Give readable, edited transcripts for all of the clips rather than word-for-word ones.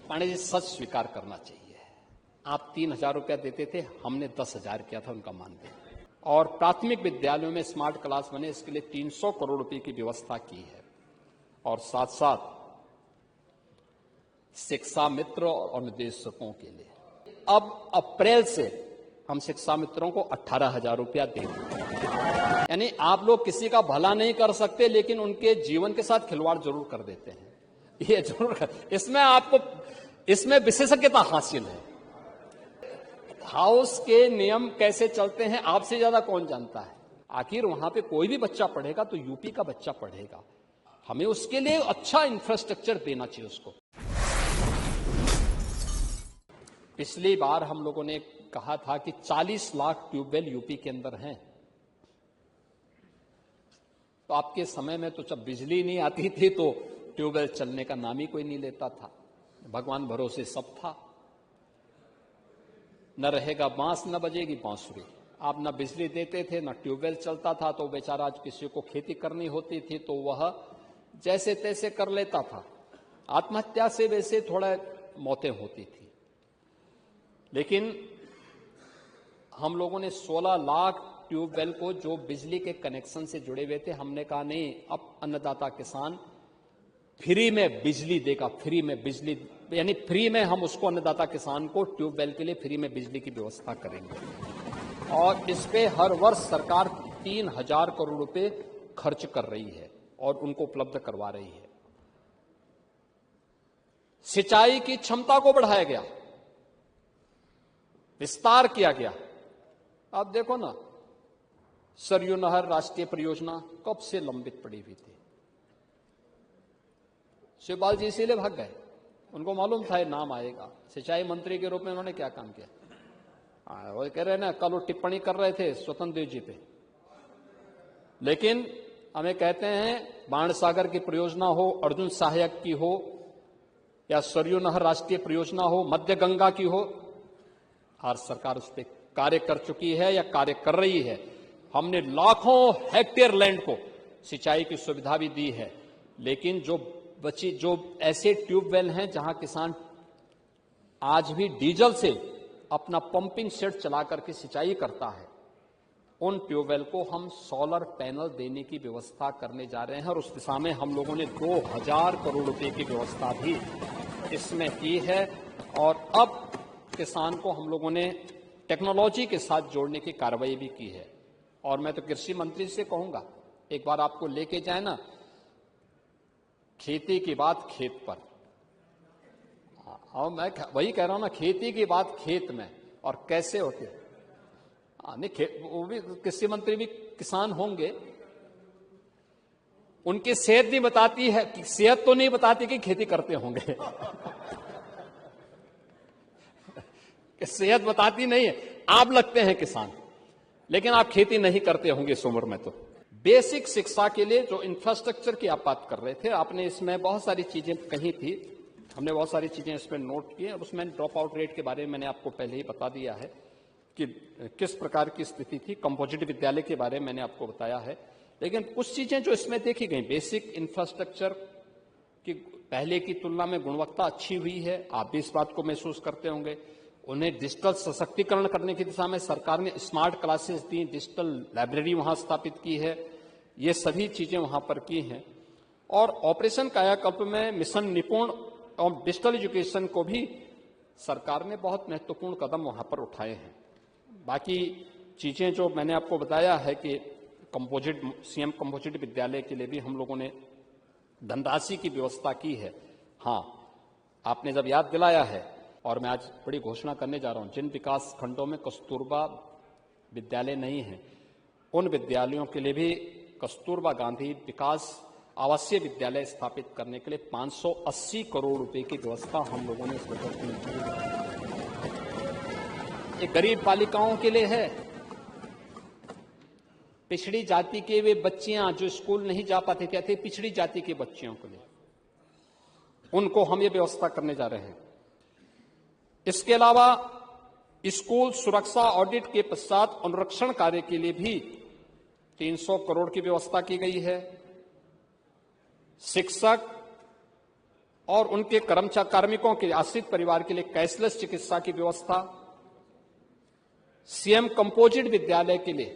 पांडे जी, सच स्वीकार करना चाहिए। आप 3,000 रुपया देते थे, हमने 10,000 किया था उनका मानदेय। और प्राथमिक विद्यालयों में स्मार्ट क्लास बने, इसके लिए 300 करोड़ रुपए की व्यवस्था की है। और साथ साथ शिक्षा मित्र और निदेशकों के लिए अब अप्रैल से हम शिक्षा मित्रों को 18,000 रुपया देंगे। यानी आप लोग किसी का भला नहीं कर सकते, लेकिन उनके जीवन के साथ खिलवाड़ जरूर कर देते हैं। ये जरूर इसमें आपको इसमें विशेषज्ञता हासिल है। हाउस के नियम कैसे चलते हैं आपसे ज्यादा कौन जानता है। आखिर वहां पे कोई भी बच्चा पढ़ेगा तो यूपी का बच्चा पढ़ेगा, हमें उसके लिए अच्छा इंफ्रास्ट्रक्चर देना चाहिए उसको। पिछली बार हम लोगों ने कहा था कि 40 लाख ट्यूबवेल यूपी के अंदर हैं। तो आपके समय में तो जब बिजली नहीं आती थी तो ट्यूबवेल चलने का नाम ही कोई नहीं लेता था, भगवान भरोसे सब था। न रहेगा बांस न बजेगी बांसुरी। आप न बिजली देते थे न ट्यूबवेल चलता था, तो बेचारा आज किसी को खेती करनी होती थी तो वह जैसे तैसे कर लेता था। आत्महत्या से वैसे थोड़ा मौतें होती थी, लेकिन हम लोगों ने 16 लाख ट्यूबवेल को जो बिजली के कनेक्शन से जुड़े हुए थे, हमने कहा नहीं, अब अन्नदाता किसान फ्री में बिजली देगा। फ्री में बिजली यानी फ्री में हम उसको अन्नदाता किसान को ट्यूबवेल के लिए फ्री में बिजली की व्यवस्था करेंगे। और इस पे हर वर्ष सरकार 3,000 करोड़ रुपए खर्च कर रही है और उनको उपलब्ध करवा रही है। सिंचाई की क्षमता को बढ़ाया गया, विस्तार किया गया। आप देखो ना, सरयू नहर राष्ट्रीय परियोजना कब से लंबित पड़ी हुई थी। शिवपाल जी इसीलिए भाग गए, उनको मालूम था ये नाम आएगा। सिंचाई मंत्री के रूप में उन्होंने क्या काम किया। वो कह रहे हैं ना, कल वो टिप्पणी कर रहे थे स्वतंत्र देव जी पे, लेकिन हमें कहते हैं बाणसागर की परियोजना हो, अर्जुन सहायक की हो, या सरयू नहर राष्ट्रीय परियोजना हो, मध्य गंगा की हो, हर सरकार उस पर कार्य कर चुकी है या कार्य कर रही है। हमने लाखों हेक्टेयर लैंड को सिंचाई की सुविधा भी दी है। लेकिन जो ऐसे ट्यूबवेल हैं जहां किसान आज भी डीजल से अपना पंपिंग सेट चला करके सिंचाई करता है, उन ट्यूबवेल को हम सोलर पैनल देने की व्यवस्था करने जा रहे हैं। और उस दिशा में हम लोगों ने 2,000 करोड़ रुपए की व्यवस्था भी इसमें की है। और अब किसान को हम लोगों ने टेक्नोलॉजी के साथ जोड़ने की कार्रवाई भी की है। और मैं तो कृषि मंत्री से कहूंगा, एक बार आपको लेके जाए ना, खेती की बात खेत पर। और मैं वही कह रहा हूं ना, खेती की बात खेत में और कैसे होती है। नहीं, वो भी कृषि मंत्री भी किसान होंगे, उनकी सेहत नहीं बताती है, सेहत तो नहीं बताती कि खेती करते होंगे। सेहत बताती नहीं है, आप लगते हैं किसान, लेकिन आप खेती नहीं करते होंगे इस उम्र में। तो बेसिक शिक्षा के लिए जो इंफ्रास्ट्रक्चर की आप बात कर रहे थे, आपने इसमें बहुत सारी चीजें कही थी, हमने बहुत सारी चीजें इसमें नोट की है। उसमें ड्रॉप आउट रेट के बारे में मैंने आपको पहले ही बता दिया है कि किस प्रकार की स्थिति थी। कंपोजिट विद्यालय के बारे में मैंने आपको बताया है। लेकिन कुछ चीजें जो इसमें देखी गई, बेसिक इंफ्रास्ट्रक्चर की पहले की तुलना में गुणवत्ता अच्छी हुई है, आप भी इस बात को महसूस करते होंगे। उन्हें डिजिटल सशक्तिकरण करने की दिशा में सरकार ने स्मार्ट क्लासेस दी, डिजिटल लाइब्रेरी वहां स्थापित की है, ये सभी चीजें वहां पर की हैं। और ऑपरेशन कायाकल्प में मिशन निपुण और डिजिटल एजुकेशन को भी सरकार ने बहुत महत्वपूर्ण कदम वहां पर उठाए हैं। बाकी चीजें जो मैंने आपको बताया है कि कंपोजिट सीएम कंपोजिट विद्यालय के लिए भी हम लोगों ने धनराशि की व्यवस्था की है। हाँ, आपने जब याद दिलाया है, और मैं आज बड़ी घोषणा करने जा रहा हूं, जिन विकास खंडों में कस्तूरबा विद्यालय नहीं है, उन विद्यालयों के लिए भी कस्तूरबा गांधी विकास आवासीय विद्यालय स्थापित करने के लिए 580 करोड़ रुपए की व्यवस्था हम लोगों ने इस बजट में की है। ये गरीब बालिकाओं के लिए है, पिछड़ी जाति के वे बच्चियां जो स्कूल नहीं जा पाते थे, पिछड़ी जाति के बच्चियों के लिए, उनको हम ये व्यवस्था करने जा रहे हैं। इसके अलावा स्कूल सुरक्षा ऑडिट के पश्चात अनुरक्षण कार्य के लिए भी 300 करोड़ की व्यवस्था की गई है। शिक्षक और उनके कार्मिकों के आश्रित परिवार के लिए कैशलेस चिकित्सा की व्यवस्था, सीएम कंपोजिट विद्यालय के लिए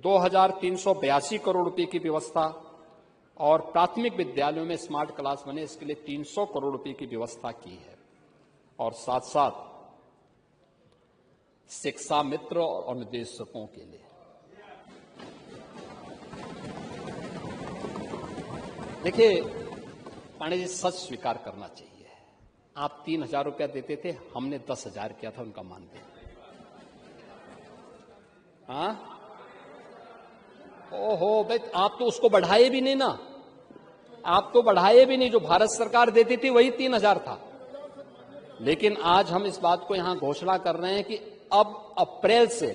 2,382 करोड़ रुपए की व्यवस्था और प्राथमिक विद्यालयों में स्मार्ट क्लास बने इसके लिए 300 करोड़ रुपए की व्यवस्था की है। और साथ साथ शिक्षा मित्र और निदेशकों के लिए देखिए पांडे जी, सच स्वीकार करना चाहिए, आप 3,000 रुपया देते थे, हमने 10,000 किया था उनका मानदेय। हाँ, ओहो भाई, आप तो उसको बढ़ाए भी नहीं ना, आप तो बढ़ाए भी नहीं, जो भारत सरकार देती थी वही 3,000 था। लेकिन आज हम इस बात को यहां घोषणा कर रहे हैं कि अब अप्रैल से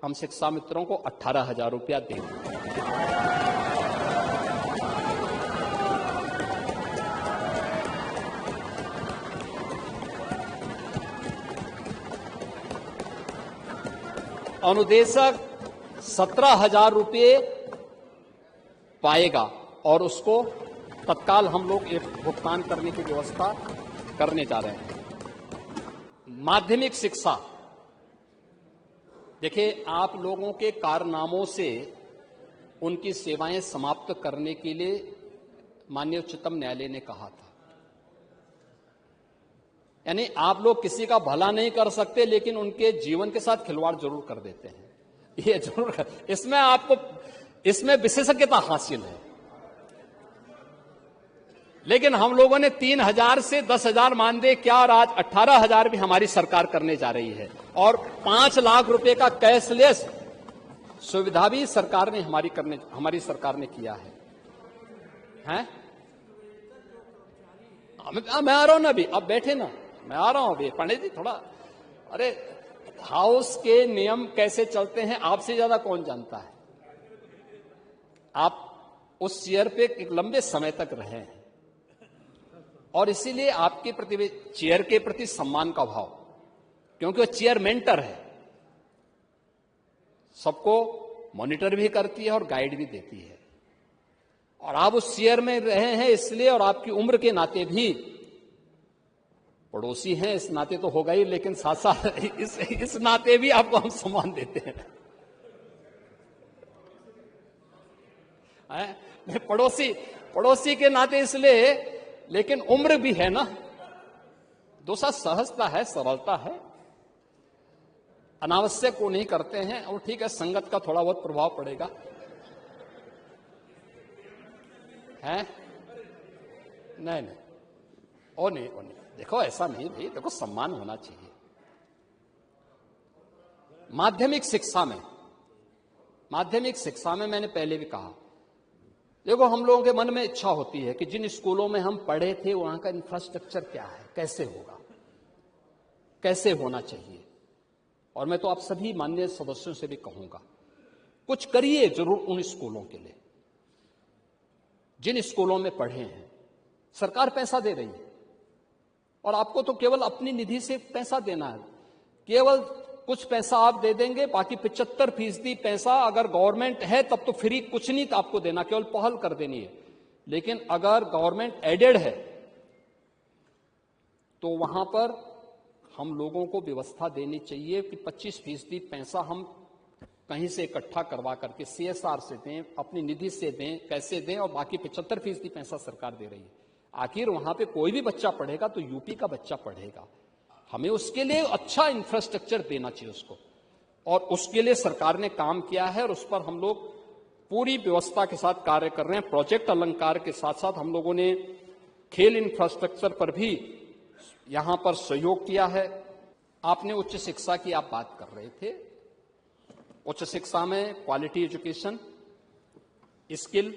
हम शिक्षा मित्रों को 18,000 रुपया देंगे। अनुदेशक 17,000 रुपये पाएगा और उसको तत्काल हम लोग एक भुगतान करने की व्यवस्था करने जा रहे हैं। माध्यमिक शिक्षा, देखिए आप लोगों के कारनामों से उनकी सेवाएं समाप्त करने के लिए माननीय उच्चतम न्यायालय ने कहा था, यानी आप लोग किसी का भला नहीं कर सकते लेकिन उनके जीवन के साथ खिलवाड़ जरूर कर देते हैं, ये जरूर, इसमें आपको इसमें विशेषज्ञता हासिल है। लेकिन हम लोगों ने 3,000 से 10,000 मानदेय क्या, और आज 18,000 भी हमारी सरकार करने जा रही है और 5 लाख रुपए का कैशलेस सुविधा भी सरकार ने हमारी सरकार ने किया है। हैं? मैं आ रहा हूं ना अभी, अब बैठे ना, मैं आ रहा हूं अभी। पंडित जी थोड़ा, अरे हाउस के नियम कैसे चलते हैं आपसे ज्यादा कौन जानता है। आप उस चेयर पे एक लंबे समय तक रहे हैं और इसीलिए आपके प्रति चेयर के प्रति सम्मान का भाव, क्योंकि वो चेयर मेंटर है, सबको मॉनिटर भी करती है और गाइड भी देती है। और आप उस चेयर में रहे हैं इसलिए, और आपकी उम्र के नाते भी पड़ोसी हैं, इस नाते तो होगा ही, लेकिन साथ साथ इस नाते भी आपको हम सम्मान देते हैं। पड़ोसी के नाते इसलिए, लेकिन उम्र भी है ना, दूसरा सहजता है, सरलता है, अनावश्यक को नहीं करते हैं। और ठीक है, संगत का थोड़ा बहुत प्रभाव पड़ेगा है, नहीं, ओ नहीं, देखो ऐसा नहीं भाई, देखो सम्मान होना चाहिए। माध्यमिक शिक्षा में मैंने पहले भी कहा, देखो हम लोगों के मन में इच्छा होती है कि जिन स्कूलों में हम पढ़े थे वहां का इंफ्रास्ट्रक्चर क्या है, कैसे होगा, कैसे होना चाहिए। और मैं तो आप सभी माननीय सदस्यों से भी कहूंगा, कुछ करिए जरूर उन स्कूलों के लिए जिन स्कूलों में पढ़े हैं। सरकार पैसा दे रही है और आपको तो केवल अपनी निधि से पैसा देना है, केवल कुछ पैसा आप दे देंगे, बाकी 75% पैसा अगर गवर्नमेंट है तब तो फ्री, कुछ नहीं तो आपको देना, केवल पहल कर देनी है। लेकिन अगर गवर्नमेंट एडेड है तो वहां पर हम लोगों को व्यवस्था देनी चाहिए कि 25% पैसा हम कहीं से इकट्ठा करवा करके CSR से दें, अपनी निधि से दें, कैसे दें, और बाकी 75% पैसा सरकार दे रही है। आखिर वहां पे कोई भी बच्चा पढ़ेगा तो यूपी का बच्चा पढ़ेगा, हमें उसके लिए अच्छा इंफ्रास्ट्रक्चर देना चाहिए उसको, और उसके लिए सरकार ने काम किया है और उस पर हम लोग पूरी व्यवस्था के साथ कार्य कर रहे हैं। प्रोजेक्ट अलंकार के साथ साथ हम लोगों ने खेल इंफ्रास्ट्रक्चर पर भी यहां पर सहयोग किया है। आपने उच्च शिक्षा की आप बात कर रहे थे, उच्च शिक्षा में quality education, skill,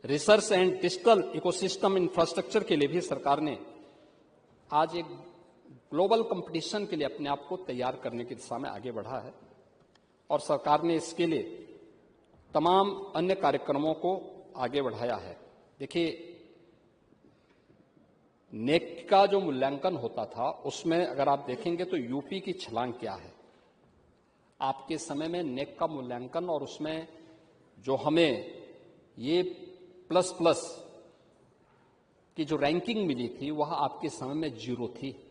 research and digital ecosystem infrastructure के लिए भी सरकार ने आज एक ग्लोबल कंपटीशन के लिए अपने आप को तैयार करने की दिशा में आगे बढ़ा है और सरकार ने इसके लिए तमाम अन्य कार्यक्रमों को आगे बढ़ाया है। देखिए, नेक का जो मूल्यांकन होता था उसमें अगर आप देखेंगे तो यूपी की छलांग क्या है। आपके समय में नेक का मूल्यांकन और उसमें जो हमें ये प्लस की जो रैंकिंग मिली थी वह आपके समय में 0 थी।